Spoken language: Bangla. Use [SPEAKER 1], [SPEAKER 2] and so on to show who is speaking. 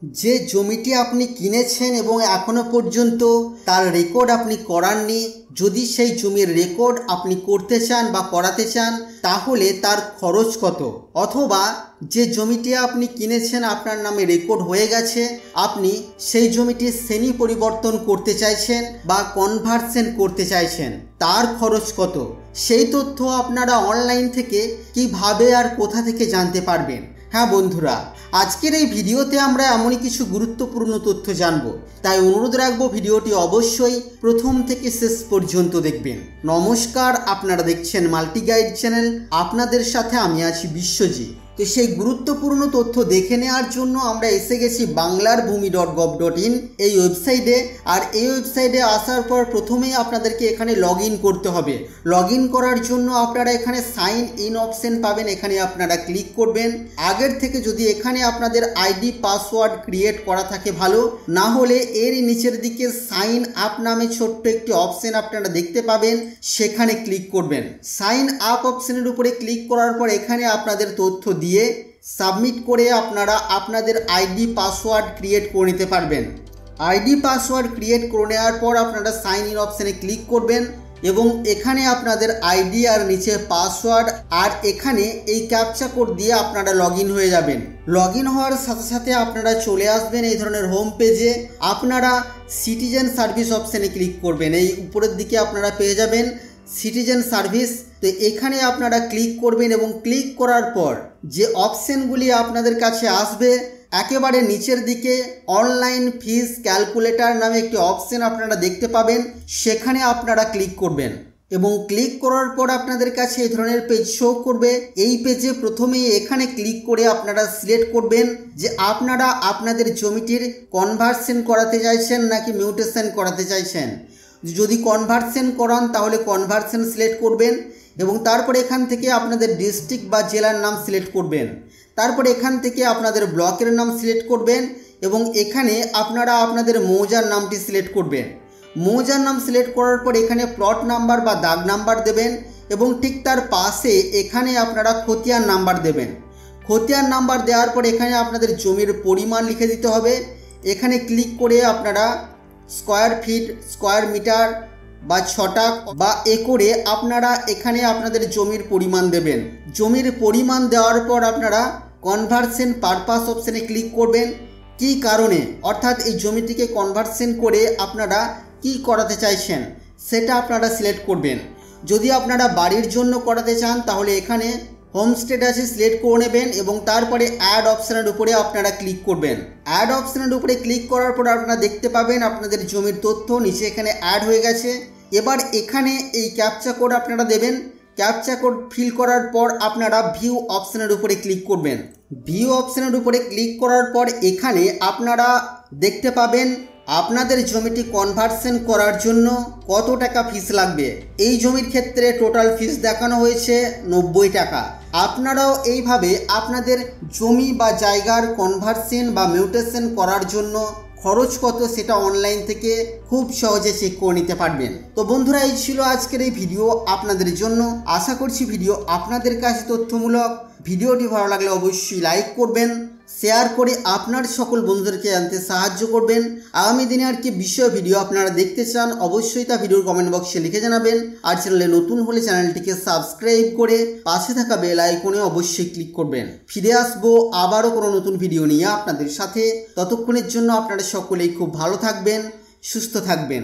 [SPEAKER 1] যে জমিটি আপনি কিনেছেন এবং এখনো পর্যন্ত তার রেকর্ড আপনি করাননি, যদি সেই জমির রেকর্ড আপনি করতে চান বা করাতে চান তাহলে তার খরচ কত? অথবা যে জমিটি আপনি কিনেছেন আপনার নামে রেকর্ড হয়ে গেছে, আপনি সেই জমিটির শ্রেণী পরিবর্তন করতে চাইছেন বা কনভার্সন করতে চাইছেন, তার খরচ কত? সেই তথ্য আপনারা অনলাইন থেকে কিভাবে আর কোথা থেকে জানতে পারবেন? হ্যাঁ বন্ধুরা, আজকের এই ভিডিওতে আমরা এমনই কিছু গুরুত্বপূর্ণ তথ্য জানব, তাই অনুরোধ রাখবো ভিডিওটি অবশ্যই প্রথম থেকে শেষ পর্যন্ত দেখবেন। নমস্কার, আপনারা দেখছেন মাল্টি গাইড চ্যানেল, আপনাদের সাথে আমি আছি বিশ্বজিৎ। তো সেই গুরুত্বপূর্ণ তথ্য দেখে নেওয়ার জন্য আমরা এসে গেছি banglarbhumi.gov.in এই ওয়েবসাইটে। আর এই ওয়েবসাইটে আসার পর প্রথমেই আপনাদেরকে এখানে লগ ইন করতে হবে। লগ ইন করার জন্য আপনারা এখানে সাইন ইন অপশন পাবেন, এখানে আপনারা ক্লিক করবেন। আগের থেকে যদি এখানে আপনাদের আইডি পাসওয়ার্ড ক্রিয়েট করা থাকে ভালো, না হলে এর নিচের দিকে সাইন আপ নামে ছোট্ট একটি অপশন আপনারা দেখতে পাবেন, সেখানে ক্লিক করবেন। সাইন আপ অপশনের উপরে ক্লিক করার পর এখানে আপনাদের তথ্য দিয়ে সাবমিট করে আপনারা আপনাদের আইডি পাসওয়ার্ড ক্রিয়েট করে নিতে পারবেন। আইডি পাসওয়ার্ড ক্রিয়েট করে নেওয়ার পর আপনারা সাইন ইন অপশানে ক্লিক করবেন এবং এখানে আপনাদের আইডি আর নিচে পাসওয়ার্ড আর এখানে এই ক্যাপচা কোড দিয়ে আপনারা লগ ইন হয়ে যাবেন। লগ ইন হওয়ার সাথে সাথে আপনারা চলে আসবেন এই ধরনের হোম পেজে। আপনারা সিটিজেন সার্ভিস অপশানে ক্লিক করবেন, এই উপরের দিকে আপনারা পেয়ে যাবেন সিটিজেন সার্ভিস। তো এখানে আপনারা ক্লিক করবেন এবং ক্লিক করার পর যে অপশানগুলি আপনাদের কাছে আসবে, একেবারে নিচের দিকে অনলাইন ফিস ক্যালকুলেটর নামে একটি অপশান আপনারা দেখতে পাবেন, সেখানে আপনারা ক্লিক করবেন এবং ক্লিক করার পর আপনাদের কাছে এই ধরনের পেজ শো করবে। এই পেজে প্রথমেই এখানে ক্লিক করে আপনারা সিলেক্ট করবেন যে আপনারা আপনাদের জমিটির কনভার্সন করাতে চাইছেন নাকি মিউটেশন করাতে চাইছেন। যদি কনভার্সন করান তাহলে কনভার্সন সিলেক্ট করবেন এবং তারপরে এখান থেকে আপনাদের ডিস্ট্রিক্ট বা জেলার নাম সিলেক্ট করবেন। তারপরে এখান থেকে আপনাদের ব্লকের নাম সিলেক্ট করবেন এবং এখানে আপনারা আপনাদের মৌজার নামটি সিলেক্ট করবেন। মৌজার নাম সিলেক্ট করার পর এখানে প্লট নাম্বার বা দাগ নাম্বার দেবেন এবং ঠিক তার পাশে এখানে আপনারা খতিয়ান নাম্বার দেবেন। খতিয়ান নাম্বার দেওয়ার পর এখানে আপনাদের জমির পরিমাণ লিখে দিতে হবে। এখানে ক্লিক করে আপনারা স্কোয়ার ফিট, স্কোয়ার মিটার বা ছটাক বা একরে আপনারা এখানে আপনাদের জমির পরিমাণ দেবেন। জমির পরিমাণ দেওয়ার পর আপনারা কনভার্সন পারপাস অপশানে ক্লিক করবেন। কি কারণে, অর্থাৎ এই জমিটিকে কনভার্সন করে আপনারা কি করাতে চাইছেন সেটা আপনারা সিলেক্ট করবেন। যদি আপনারা বাড়ির জন্য করাতে চান তাহলে এখানে হোমস্টেড আছে, সিলেক্ট করে নেবেন এবং তারপরে অ্যাড অপশানের উপরে আপনারা ক্লিক করবেন। অ্যাড অপশানের উপরে ক্লিক করার পর আপনারা দেখতে পাবেন আপনাদের জমির তথ্য নিচে এখানে অ্যাড হয়ে গেছে। এবার এখানে এই ক্যাপচা কোড আপনারা দেবেন। ক্যাপচা কোড ফিল করার পর আপনারা ভিউ অপশানের উপরে ক্লিক করবেন। ভিউ অপশানের উপরে ক্লিক করার পর এখানে আপনারা দেখতে পাবেন আপনাদের জমিটি কনভার্সন করার জন্য কত টাকা ফিস লাগবে। এই জমির ক্ষেত্রে টোটাল ফিস দেখানো হয়েছে 90 টাকা। আপনারাও এইভাবে আপনাদের জমি বা জায়গার কনভার্সন বা মিউটেশন করার জন্য খরচ কত সেটা অনলাইন থেকে খুব সহজে চেক করে নিতে পারবেন। তো বন্ধুরা, এই ছিল আজকের এই ভিডিও আপনাদের জন্য। আশা করছি ভিডিও আপনাদের কাছে তথ্যমূলক। ভিডিওটি ভালো লাগলে অবশ্যই লাইক করবেন, শেয়ার করে আপনার সকল বন্ধুদেরকে জানতে সাহায্য করবেন। আগামী দিনে আর কি বিষয় ভিডিও আপনারা দেখতে চান অবশ্যই তা ভিডিওর কমেন্ট বক্সে লিখে জানাবেন। আর চ্যানেলে নতুন হলে চ্যানেলটিকে সাবস্ক্রাইব করে পাশে থাকা বেল আইকনে অবশ্যই ক্লিক করবেন। ফিরে আসবো আবারও কোনো নতুন ভিডিও নিয়ে আপনাদের সাথে। ততক্ষণের জন্য আপনারা সকলেই খুব ভালো থাকবেন, সুস্থ থাকবেন।